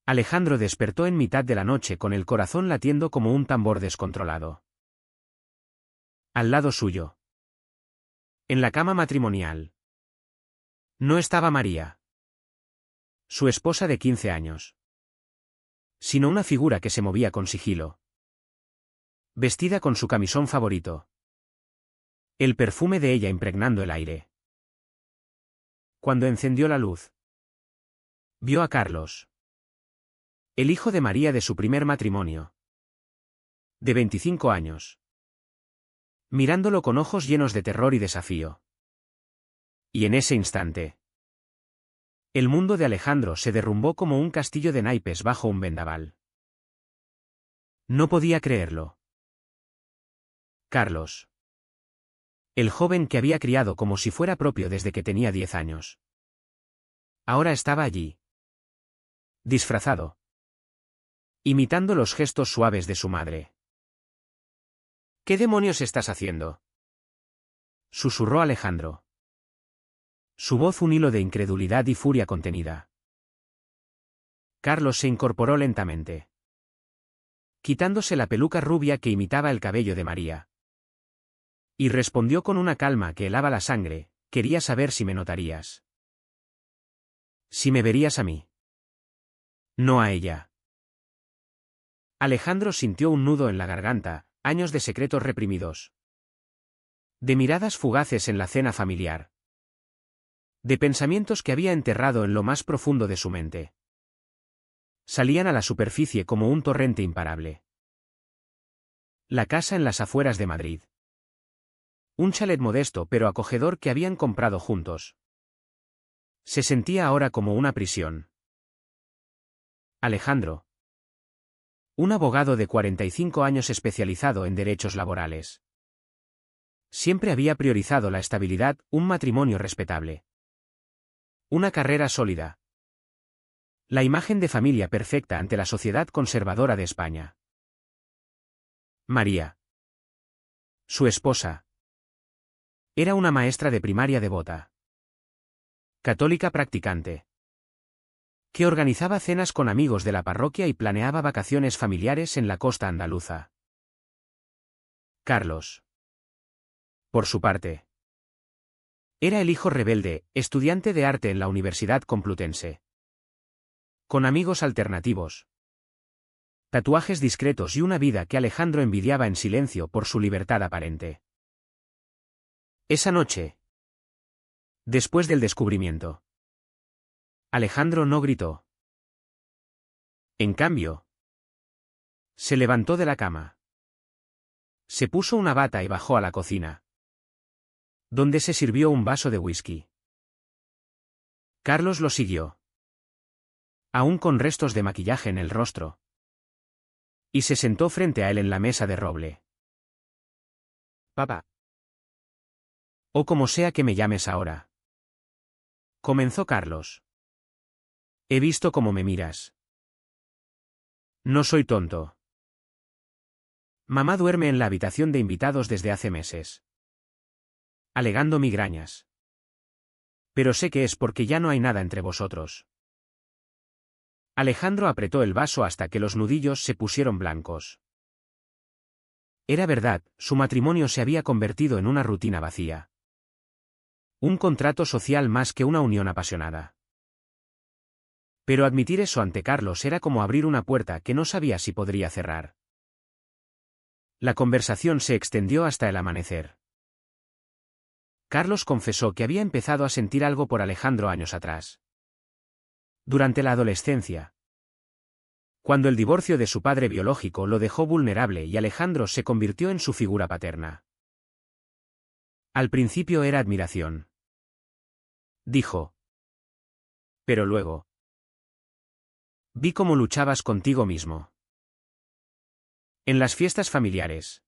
Alejandro despertó en mitad de la noche con el corazón latiendo como un tambor descontrolado. Al lado suyo, en la cama matrimonial, no estaba María, su esposa de 15 años, sino una figura que se movía con sigilo, vestida con su camisón favorito, el perfume de ella impregnando el aire. Cuando encendió la luz, vio a Carlos, el hijo de María de su primer matrimonio, de 25 años, mirándolo con ojos llenos de terror y desafío. Y en ese instante, el mundo de Alejandro se derrumbó como un castillo de naipes bajo un vendaval. No podía creerlo. Carlos, el joven que había criado como si fuera propio desde que tenía 10 años, ahora estaba allí, disfrazado, imitando los gestos suaves de su madre. ¿Qué demonios estás haciendo?, susurró Alejandro. Su voz un hilo de incredulidad y furia contenida. Carlos se incorporó lentamente, quitándose la peluca rubia que imitaba el cabello de María. Y respondió con una calma que helaba la sangre: quería saber si me notarías. Si me verías a mí. No a ella. Alejandro sintió un nudo en la garganta, años de secretos reprimidos, de miradas fugaces en la cena familiar, de pensamientos que había enterrado en lo más profundo de su mente. Salían a la superficie como un torrente imparable. La casa en las afueras de Madrid. Un chalet modesto pero acogedor que habían comprado juntos. Se sentía ahora como una prisión. Alejandro, un abogado de 45 años especializado en derechos laborales, siempre había priorizado la estabilidad, un matrimonio respetable, una carrera sólida, la imagen de familia perfecta ante la sociedad conservadora de España. María, su esposa, era una maestra de primaria devota, católica practicante, que organizaba cenas con amigos de la parroquia y planeaba vacaciones familiares en la costa andaluza. Carlos, por su parte, era el hijo rebelde, estudiante de arte en la Universidad Complutense, con amigos alternativos, tatuajes discretos y una vida que Alejandro envidiaba en silencio por su libertad aparente. Esa noche, después del descubrimiento, Alejandro no gritó. En cambio, se levantó de la cama, se puso una bata y bajó a la cocina, donde se sirvió un vaso de whisky. Carlos lo siguió, aún con restos de maquillaje en el rostro, y se sentó frente a él en la mesa de roble. Papá. O como sea que me llames ahora, comenzó Carlos. He visto cómo me miras. No soy tonto. Mamá duerme en la habitación de invitados desde hace meses, alegando migrañas. Pero sé que es porque ya no hay nada entre vosotros. Alejandro apretó el vaso hasta que los nudillos se pusieron blancos. Era verdad, su matrimonio se había convertido en una rutina vacía. Un contrato social más que una unión apasionada. Pero admitir eso ante Carlos era como abrir una puerta que no sabía si podría cerrar. La conversación se extendió hasta el amanecer. Carlos confesó que había empezado a sentir algo por Alejandro años atrás. Durante la adolescencia, cuando el divorcio de su padre biológico lo dejó vulnerable y Alejandro se convirtió en su figura paterna. Al principio era admiración, dijo. Pero luego, vi cómo luchabas contigo mismo. En las fiestas familiares.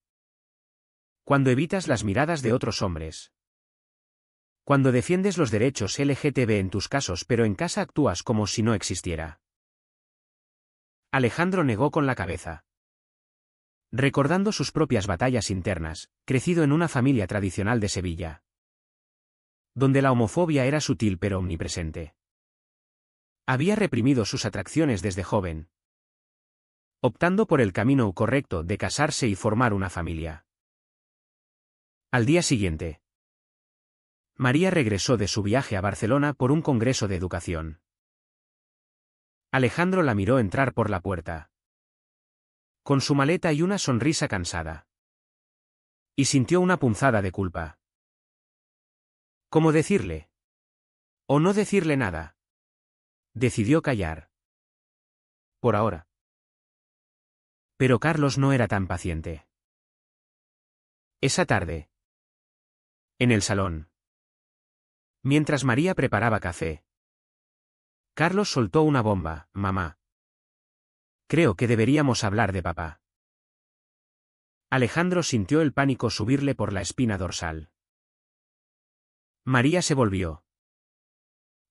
Cuando evitas las miradas de otros hombres. Cuando defiendes los derechos LGTB en tus casos pero en casa actúas como si no existiera. Alejandro negó con la cabeza. Recordando sus propias batallas internas, crecido en una familia tradicional de Sevilla, donde la homofobia era sutil pero omnipresente. Había reprimido sus atracciones desde joven, optando por el camino correcto de casarse y formar una familia. Al día siguiente, María regresó de su viaje a Barcelona por un congreso de educación. Alejandro la miró entrar por la puerta, con su maleta y una sonrisa cansada. Y sintió una punzada de culpa. ¿Cómo decirle? ¿O no decirle nada? Decidió callar. Por ahora. Pero Carlos no era tan paciente. Esa tarde, en el salón, mientras María preparaba café, Carlos soltó una bomba. Mamá. Creo que deberíamos hablar de papá. Alejandro sintió el pánico subirle por la espina dorsal. María se volvió,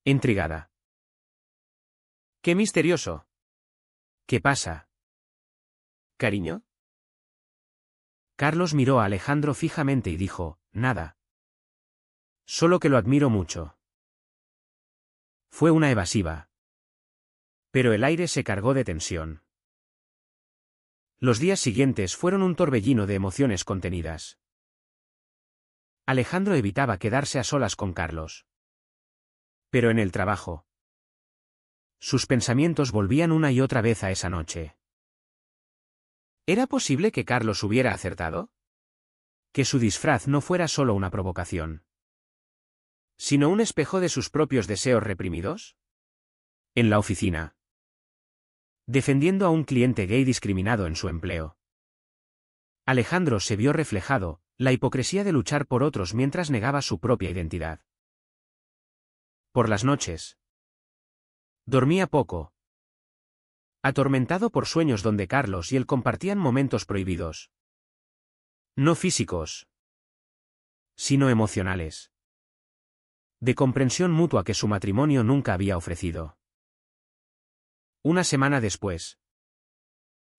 intrigada. ¡Qué misterioso! ¿Qué pasa? ¿Cariño? Carlos miró a Alejandro fijamente y dijo, nada. Solo que lo admiro mucho. Fue una evasiva. Pero el aire se cargó de tensión. Los días siguientes fueron un torbellino de emociones contenidas. Alejandro evitaba quedarse a solas con Carlos. Pero en el trabajo, sus pensamientos volvían una y otra vez a esa noche. ¿Era posible que Carlos hubiera acertado? Que su disfraz no fuera solo una provocación, sino un espejo de sus propios deseos reprimidos. En la oficina, defendiendo a un cliente gay discriminado en su empleo, Alejandro se vio reflejado, la hipocresía de luchar por otros mientras negaba su propia identidad. Por las noches, dormía poco, atormentado por sueños donde Carlos y él compartían momentos prohibidos. No físicos, sino emocionales. De comprensión mutua que su matrimonio nunca había ofrecido. Una semana después,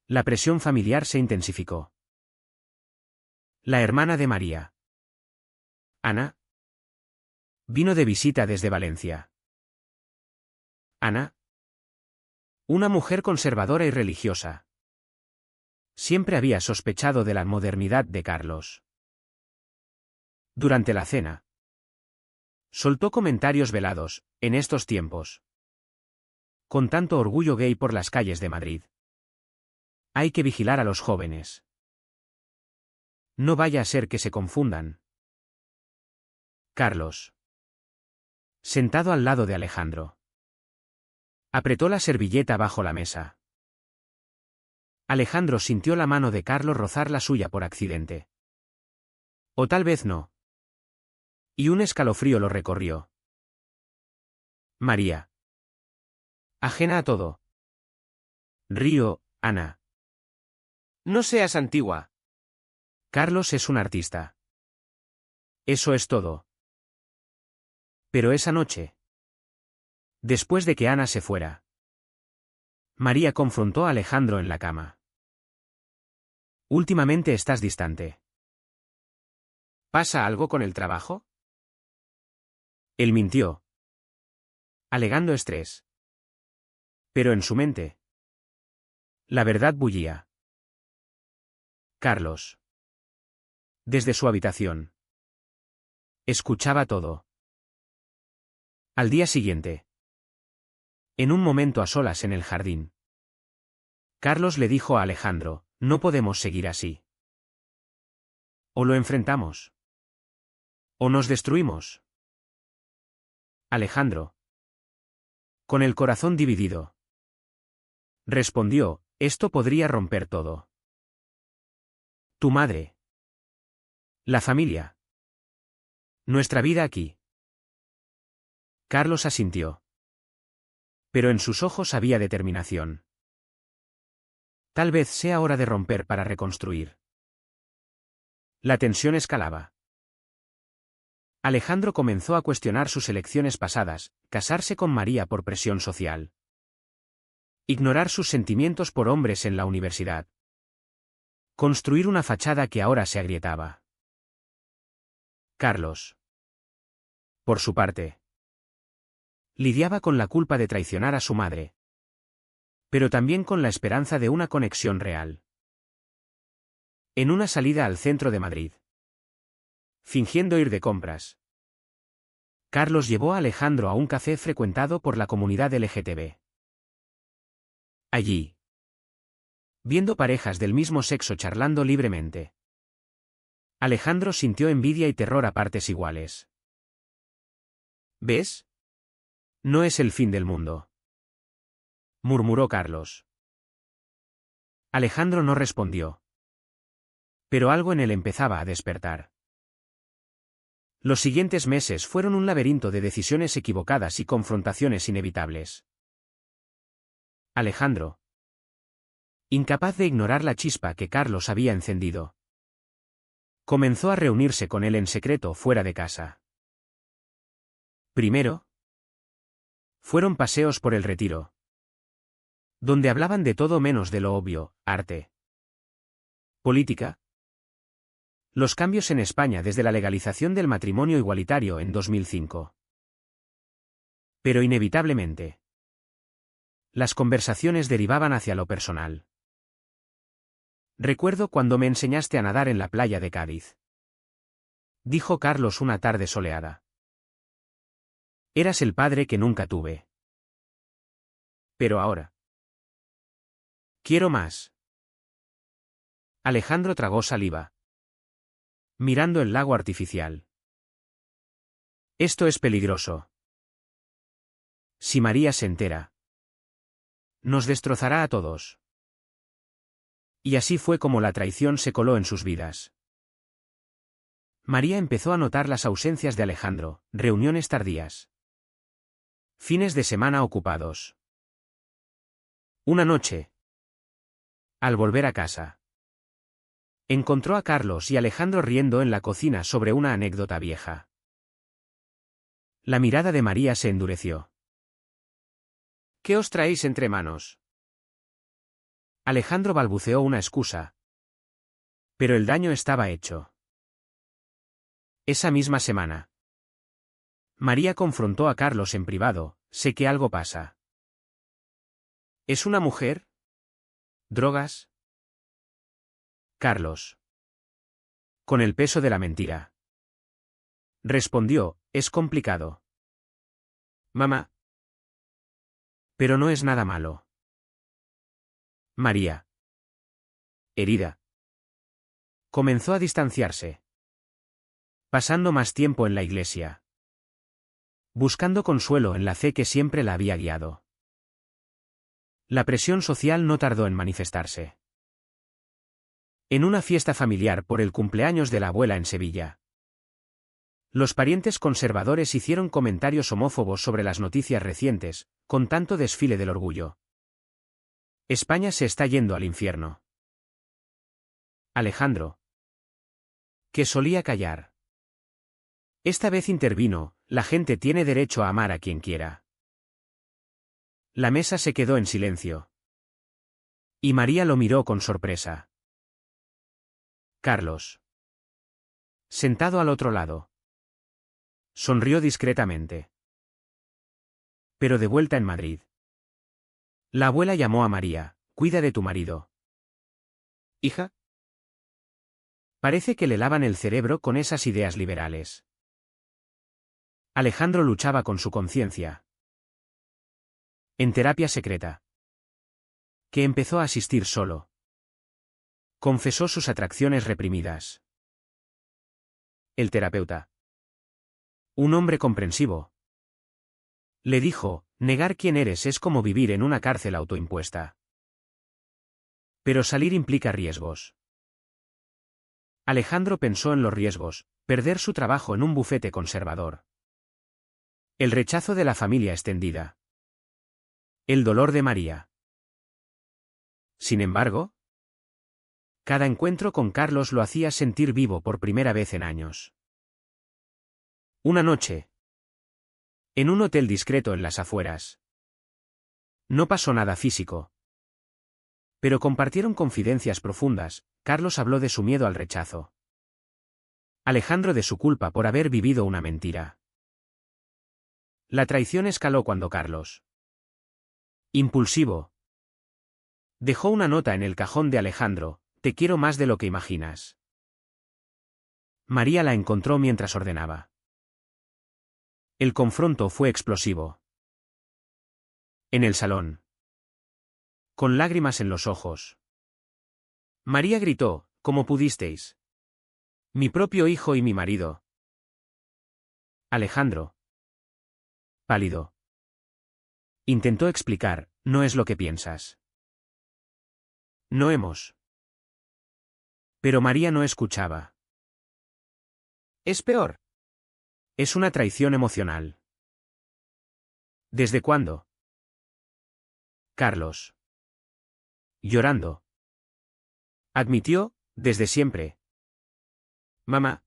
la presión familiar se intensificó. La hermana de María, Ana, vino de visita desde Valencia. Ana, una mujer conservadora y religiosa, siempre había sospechado de la modernidad de Carlos. Durante la cena, soltó comentarios velados, en estos tiempos. Con tanto orgullo gay por las calles de Madrid, hay que vigilar a los jóvenes. No vaya a ser que se confundan. Carlos, sentado al lado de Alejandro, apretó la servilleta bajo la mesa. Alejandro sintió la mano de Carlos rozar la suya por accidente. O tal vez no. Y un escalofrío lo recorrió. María, ajena a todo. Río, Ana. No seas antigua. Carlos es un artista. Eso es todo. Pero esa noche, después de que Ana se fuera, María confrontó a Alejandro en la cama. Últimamente estás distante. ¿Pasa algo con el trabajo? Él mintió, alegando estrés. Pero en su mente, la verdad bullía. Carlos, desde su habitación, escuchaba todo. Al día siguiente, en un momento a solas en el jardín, Carlos le dijo a Alejandro, no podemos seguir así. O lo enfrentamos. O nos destruimos. Alejandro, con el corazón dividido, respondió, esto podría romper todo. Tu madre. La familia. Nuestra vida aquí. Carlos asintió. Pero en sus ojos había determinación. Tal vez sea hora de romper para reconstruir. La tensión escalaba. Alejandro comenzó a cuestionar sus elecciones pasadas, casarse con María por presión social. Ignorar sus sentimientos por hombres en la universidad. Construir una fachada que ahora se agrietaba. Carlos, por su parte, Lidiaba con la culpa de traicionar a su madre, pero también con la esperanza de una conexión real. En una salida al centro de Madrid, fingiendo ir de compras, Carlos llevó a Alejandro a un café frecuentado por la comunidad LGTB. Allí, viendo parejas del mismo sexo charlando libremente, Alejandro sintió envidia y terror a partes iguales. ¿Ves? No es el fin del mundo, murmuró Carlos. Alejandro no respondió, pero algo en él empezaba a despertar. Los siguientes meses fueron un laberinto de decisiones equivocadas y confrontaciones inevitables. Alejandro, incapaz de ignorar la chispa que Carlos había encendido, comenzó a reunirse con él en secreto fuera de casa. Primero, fueron paseos por el Retiro, donde hablaban de todo menos de lo obvio: arte, política, los cambios en España desde la legalización del matrimonio igualitario en 2005. Pero inevitablemente, las conversaciones derivaban hacia lo personal. Recuerdo cuando me enseñaste a nadar en la playa de Cádiz, dijo Carlos una tarde soleada. Eras el padre que nunca tuve. Pero ahora quiero más. Alejandro tragó saliva, mirando el lago artificial. Esto es peligroso. Si María se entera, nos destrozará a todos. Y así fue como la traición se coló en sus vidas. María empezó a notar las ausencias de Alejandro, reuniones tardías, fines de semana ocupados. Una noche, al volver a casa, encontró a Carlos y Alejandro riendo en la cocina sobre una anécdota vieja. La mirada de María se endureció. ¿Qué os traéis entre manos? Alejandro balbuceó una excusa, pero el daño estaba hecho. Esa misma semana, María confrontó a Carlos en privado: sé que algo pasa. ¿Es una mujer? ¿Drogas? Carlos, con el peso de la mentira, respondió: es complicado, mamá. Pero no es nada malo. María, herida, comenzó a distanciarse, pasando más tiempo en la iglesia, buscando consuelo en la fe que siempre la había guiado. La presión social no tardó en manifestarse. En una fiesta familiar por el cumpleaños de la abuela en Sevilla, los parientes conservadores hicieron comentarios homófobos sobre las noticias recientes, con tanto desfile del orgullo. España se está yendo al infierno. Alejandro, que solía callar, esta vez intervino: la gente tiene derecho a amar a quien quiera. La mesa se quedó en silencio, y María lo miró con sorpresa. Carlos, sentado al otro lado, sonrió discretamente. Pero de vuelta en Madrid, la abuela llamó a María: cuida de tu marido. ¿Hija? Parece que le lavan el cerebro con esas ideas liberales. Alejandro luchaba con su conciencia. En terapia secreta, que empezó a asistir solo, confesó sus atracciones reprimidas. El terapeuta, un hombre comprensivo, le dijo: negar quién eres es como vivir en una cárcel autoimpuesta. Pero salir implica riesgos. Alejandro pensó en los riesgos: perder su trabajo en un bufete conservador, el rechazo de la familia extendida, el dolor de María. Sin embargo, cada encuentro con Carlos lo hacía sentir vivo por primera vez en años. Una noche, en un hotel discreto en las afueras, no pasó nada físico, pero compartieron confidencias profundas. Carlos habló de su miedo al rechazo, Alejandro de su culpa por haber vivido una mentira. La traición escaló cuando Carlos, impulsivo, dejó una nota en el cajón de Alejandro: te quiero más de lo que imaginas. María la encontró mientras ordenaba. El confronto fue explosivo. En el salón, con lágrimas en los ojos, María gritó: ¿cómo pudisteis? Mi propio hijo y mi marido. Alejandro, pálido, intentó explicar: no es lo que piensas. No hemos. Pero María no escuchaba. Es peor. Es una traición emocional. ¿Desde cuándo? Carlos, llorando, admitió: desde siempre. Mamá.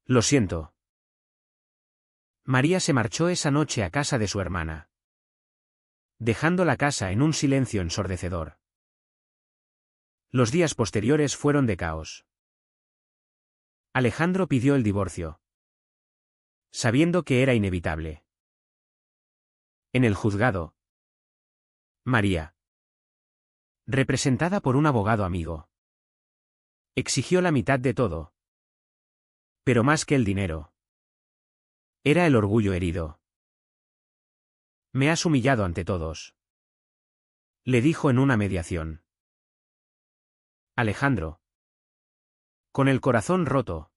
Lo siento. María se marchó esa noche a casa de su hermana, dejando la casa en un silencio ensordecedor. Los días posteriores fueron de caos. Alejandro pidió el divorcio, sabiendo que era inevitable. En el juzgado, María, representada por un abogado amigo, exigió la mitad de todo. Pero más que el dinero, era el orgullo herido. Me has humillado ante todos, le dijo en una mediación. Alejandro, con el corazón roto,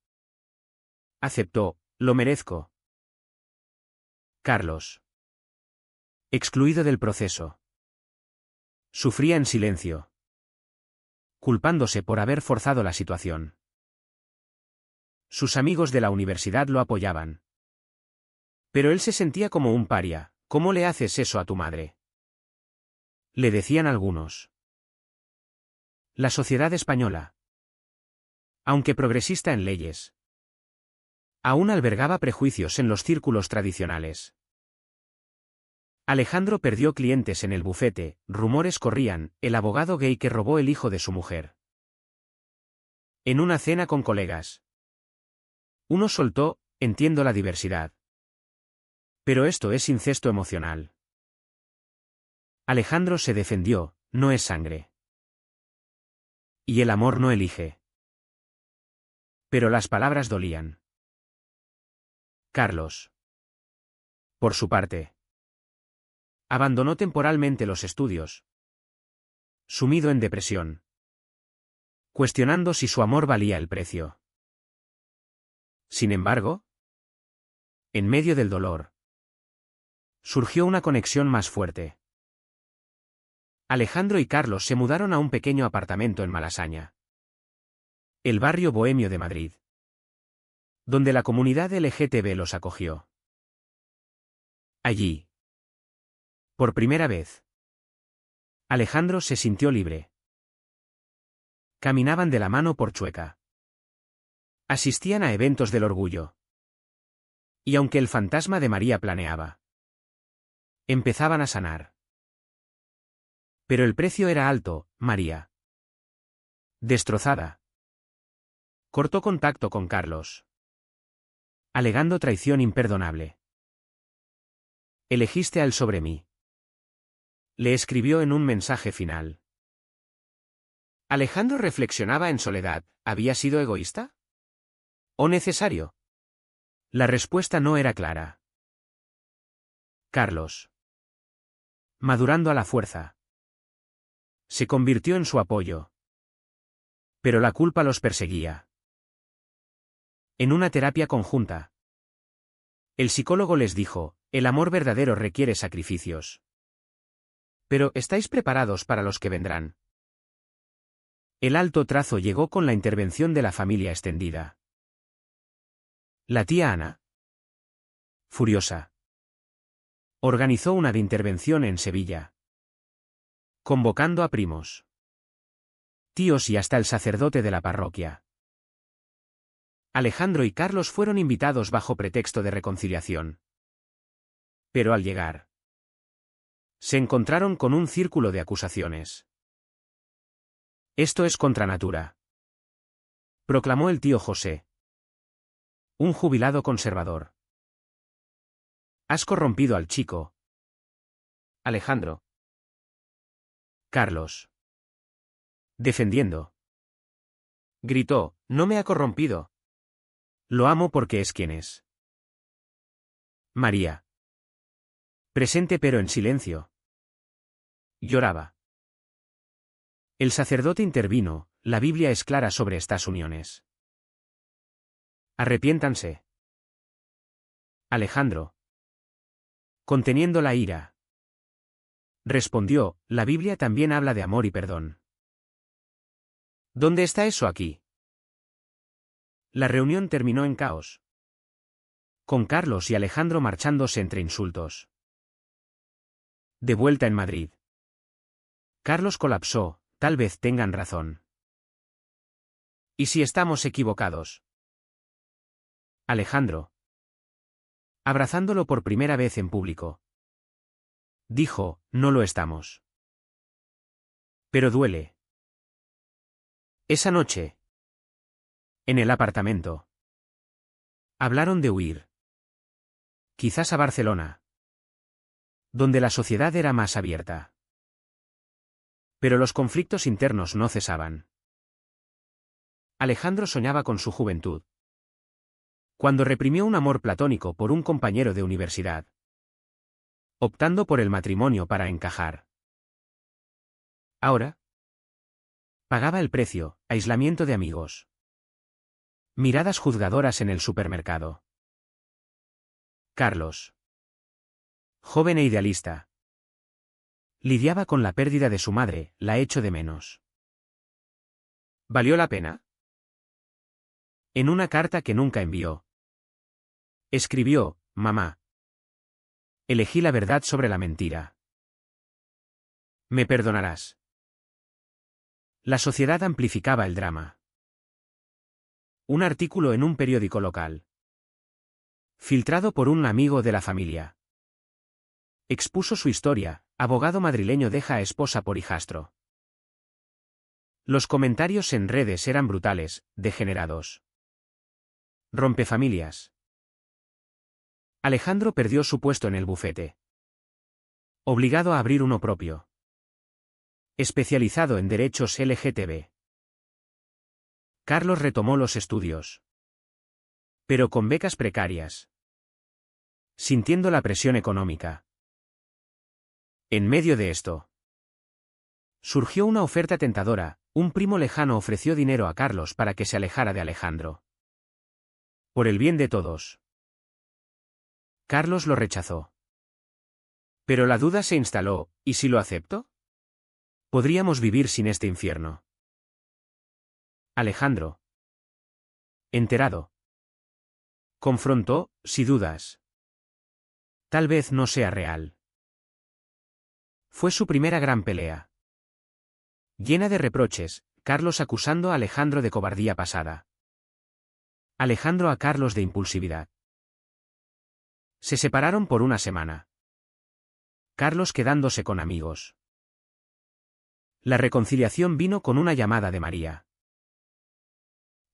aceptó: lo merezco. Carlos, excluido del proceso, sufría en silencio, culpándose por haber forzado la situación. Sus amigos de la universidad lo apoyaban. Pero él se sentía como un paria. ¿Cómo le haces eso a tu madre?, le decían algunos. La sociedad española, aunque progresista en leyes, aún albergaba prejuicios en los círculos tradicionales. Alejandro perdió clientes en el bufete, rumores corrían: el abogado gay que robó el hijo de su mujer. En una cena con colegas, uno soltó: entiendo la diversidad, pero esto es incesto emocional. Alejandro se defendió: no es sangre. Y el amor no elige. Pero las palabras dolían. Carlos, por su parte, abandonó temporalmente los estudios, sumido en depresión, cuestionando si su amor valía el precio. Sin embargo, en medio del dolor, surgió una conexión más fuerte. Alejandro y Carlos se mudaron a un pequeño apartamento en Malasaña, el barrio bohemio de Madrid, donde la comunidad LGTB los acogió. Allí, por primera vez, Alejandro se sintió libre. Caminaban de la mano por Chueca. Asistían a eventos del orgullo. Y aunque el fantasma de María planeaba, empezaban a sanar. Pero el precio era alto. María, destrozada, cortó contacto con Carlos, alegando traición imperdonable. Elegiste a él sobre mí, le escribió en un mensaje final. Alejandro reflexionaba en soledad: ¿había sido egoísta? ¿O necesario? La respuesta no era clara. Carlos, madurando a la fuerza, se convirtió en su apoyo. Pero la culpa los perseguía. En una terapia conjunta, el psicólogo les dijo: el amor verdadero requiere sacrificios. Pero, ¿estáis preparados para los que vendrán? El alto trazo llegó con la intervención de la familia extendida. La tía Ana, furiosa, organizó una de intervención en Sevilla, convocando a primos, tíos y hasta el sacerdote de la parroquia. Alejandro y Carlos fueron invitados bajo pretexto de reconciliación. Pero al llegar, se encontraron con un círculo de acusaciones. Esto es contra natura, proclamó el tío José, un jubilado conservador. Has corrompido al chico. Alejandro. Carlos. Defendiendo. Gritó, no me ha corrompido. Lo amo porque es quien es. María. Presente pero en silencio. Lloraba. El sacerdote intervino, la Biblia es clara sobre estas uniones. Arrepiéntanse. Alejandro. Conteniendo la ira. Respondió, la Biblia también habla de amor y perdón. ¿Dónde está eso aquí? La reunión terminó en caos. Con Carlos y Alejandro marchándose entre insultos. De vuelta en Madrid. Carlos colapsó, tal vez tengan razón. ¿Y si estamos equivocados? Alejandro. Abrazándolo por primera vez en público. Dijo, no lo estamos. Pero duele. Esa noche. En el apartamento. Hablaron de huir. Quizás a Barcelona. Donde la sociedad era más abierta. Pero los conflictos internos no cesaban. Alejandro soñaba con su juventud. Cuando reprimió un amor platónico por un compañero de universidad. Optando por el matrimonio para encajar. Ahora. Pagaba el precio, aislamiento de amigos. Miradas juzgadoras en el supermercado. Carlos. Joven e idealista. Lidiaba con la pérdida de su madre, la echo de menos. ¿Valió la pena? En una carta que nunca envió. Escribió, mamá. Elegí la verdad sobre la mentira. Me perdonarás. La sociedad amplificaba el drama. Un artículo en un periódico local. Filtrado por un amigo de la familia. Expuso su historia, abogado madrileño deja a esposa por hijastro. Los comentarios en redes eran brutales, degenerados. Rompefamilias. Alejandro perdió su puesto en el bufete. Obligado a abrir uno propio. Especializado en derechos LGTB. Carlos retomó los estudios. Pero con becas precarias. Sintiendo la presión económica. En medio de esto. Surgió una oferta tentadora, un primo lejano ofreció dinero a Carlos para que se alejara de Alejandro. Por el bien de todos. Carlos lo rechazó. Pero la duda se instaló, ¿y si lo acepto? Podríamos vivir sin este infierno. Alejandro. Enterado. Confrontó, si dudas. Tal vez no sea real. Fue su primera gran pelea. Llena de reproches, Carlos acusando a Alejandro de cobardía pasada. Alejandro a Carlos de impulsividad. Se separaron por una semana. Carlos quedándose con amigos. La reconciliación vino con una llamada de María.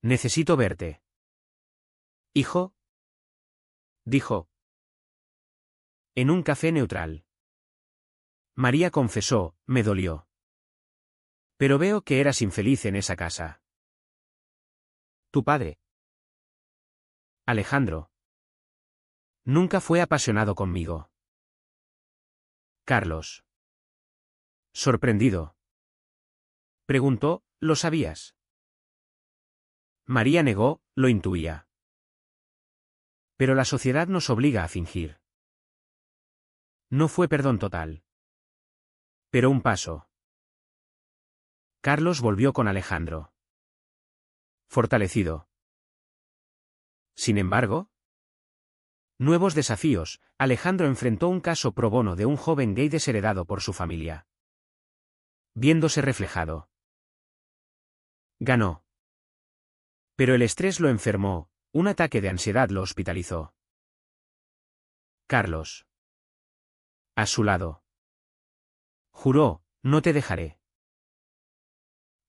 Necesito verte. Hijo. Dijo. En un café neutral. María confesó, me dolió. Pero veo que eras infeliz en esa casa. Tu padre. Alejandro. Nunca fue apasionado conmigo. Carlos. Sorprendido. Preguntó, ¿lo sabías? María negó, lo intuía. Pero la sociedad nos obliga a fingir. No fue perdón total. Pero un paso. Carlos volvió con Alejandro. Fortalecido. Sin embargo, nuevos desafíos, Alejandro enfrentó un caso pro bono de un joven gay desheredado por su familia. Viéndose reflejado. Ganó. Pero el estrés lo enfermó, un ataque de ansiedad lo hospitalizó. Carlos. A su lado. Juró, no te dejaré.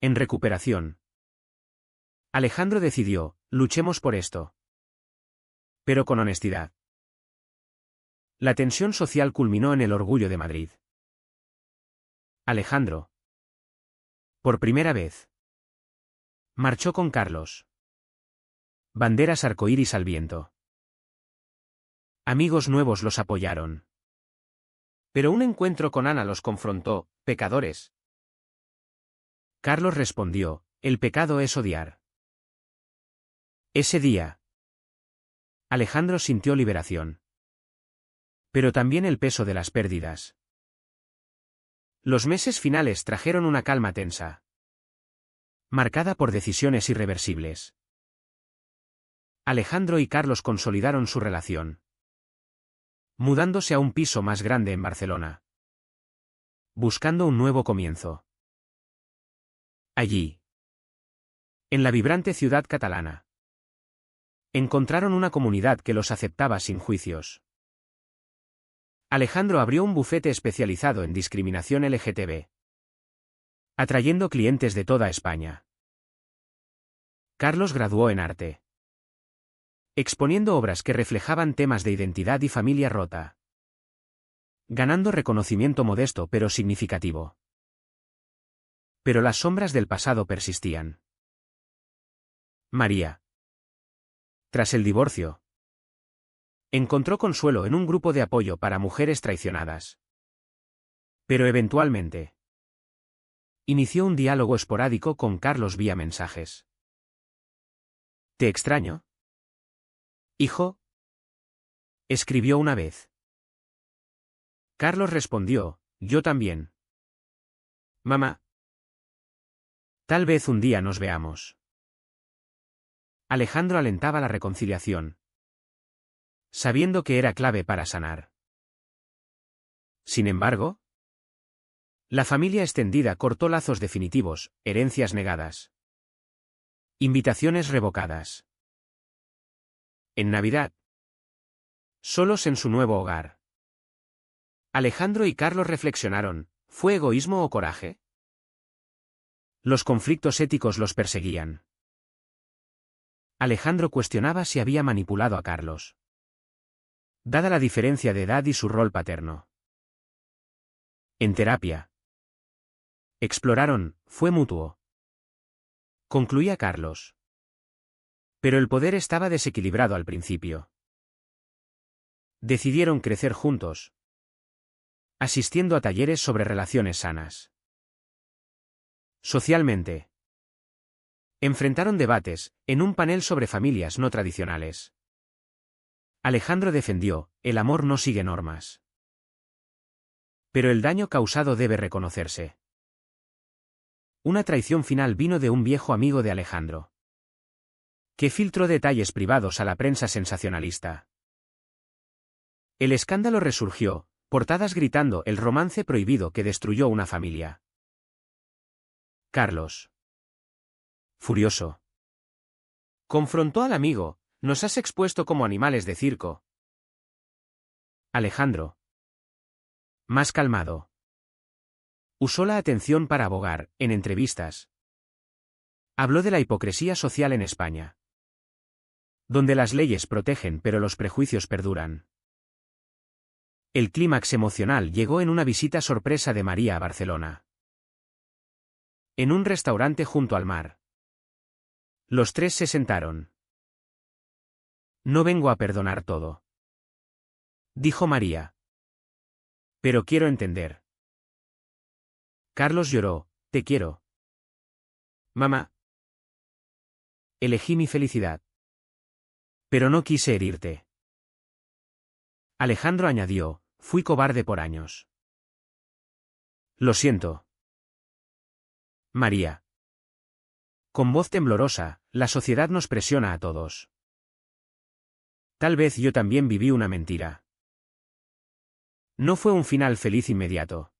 En recuperación. Alejandro decidió, luchemos por esto. Pero con honestidad. La tensión social culminó en el Orgullo de Madrid. Alejandro. Por primera vez. Marchó con Carlos. Banderas arcoíris al viento. Amigos nuevos los apoyaron. Pero un encuentro con Ana los confrontó, pecadores. Carlos respondió, el pecado es odiar. Ese día. Alejandro sintió liberación. Pero también el peso de las pérdidas. Los meses finales trajeron una calma tensa. Marcada por decisiones irreversibles. Alejandro y Carlos consolidaron su relación. Mudándose a un piso más grande en Barcelona. Buscando un nuevo comienzo. Allí. En la vibrante ciudad catalana. Encontraron una comunidad que los aceptaba sin juicios. Alejandro abrió un bufete especializado en discriminación LGTB. Atrayendo clientes de toda España. Carlos graduó en arte. Exponiendo obras que reflejaban temas de identidad y familia rota. Ganando reconocimiento modesto pero significativo. Pero las sombras del pasado persistían. María. Tras el divorcio. Encontró consuelo en un grupo de apoyo para mujeres traicionadas. Pero eventualmente. Inició un diálogo esporádico con Carlos vía mensajes. ¿Te extraño? Hijo. Escribió una vez. Carlos respondió, yo también. Mamá. Tal vez un día nos veamos. Alejandro alentaba la reconciliación. Sabiendo que era clave para sanar. Sin embargo, la familia extendida cortó lazos definitivos, herencias negadas. Invitaciones revocadas. En Navidad. Solos en su nuevo hogar. Alejandro y Carlos reflexionaron, ¿fue egoísmo o coraje? Los conflictos éticos los perseguían. Alejandro cuestionaba si había manipulado a Carlos. Dada la diferencia de edad y su rol paterno. En terapia. Exploraron, fue mutuo. Concluía Carlos. Pero el poder estaba desequilibrado al principio. Decidieron crecer juntos. Asistiendo a talleres sobre relaciones sanas. Socialmente. Enfrentaron debates, en un panel sobre familias no tradicionales. Alejandro defendió, el amor no sigue normas. Pero el daño causado debe reconocerse. Una traición final vino de un viejo amigo de Alejandro. Que filtró detalles privados a la prensa sensacionalista. El escándalo resurgió, portadas gritando el romance prohibido que destruyó una familia. Carlos. Furioso. Confrontó al amigo, nos has expuesto como animales de circo. Alejandro. Más calmado. Usó la atención para abogar, en entrevistas. Habló de la hipocresía social en España. Donde las leyes protegen pero los prejuicios perduran. El clímax emocional llegó en una visita sorpresa de María a Barcelona. En un restaurante junto al mar. Los tres se sentaron. No vengo a perdonar todo. Dijo María. Pero quiero entender. Carlos lloró, te quiero. Mamá. Elegí mi felicidad. Pero no quise herirte. Alejandro añadió, fui cobarde por años. Lo siento. María. Con voz temblorosa, la sociedad nos presiona a todos. Tal vez yo también viví una mentira. No fue un final feliz inmediato.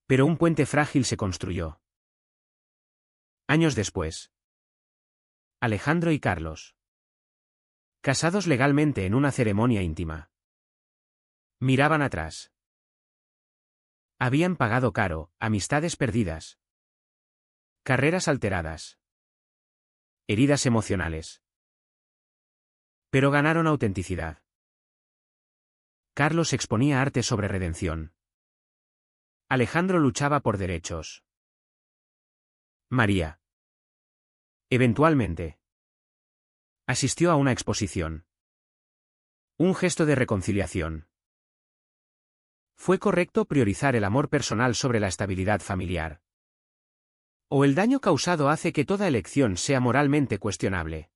Pero un puente frágil se construyó. Años después. Alejandro y Carlos. Casados legalmente en una ceremonia íntima. Miraban atrás. Habían pagado caro, amistades perdidas. Carreras alteradas. Heridas emocionales. Pero ganaron autenticidad. Carlos exponía arte sobre redención. Alejandro luchaba por derechos. María. Eventualmente. Asistió a una exposición. Un gesto de reconciliación. ¿Fue correcto priorizar el amor personal sobre la estabilidad familiar? ¿O el daño causado hace que toda elección sea moralmente cuestionable?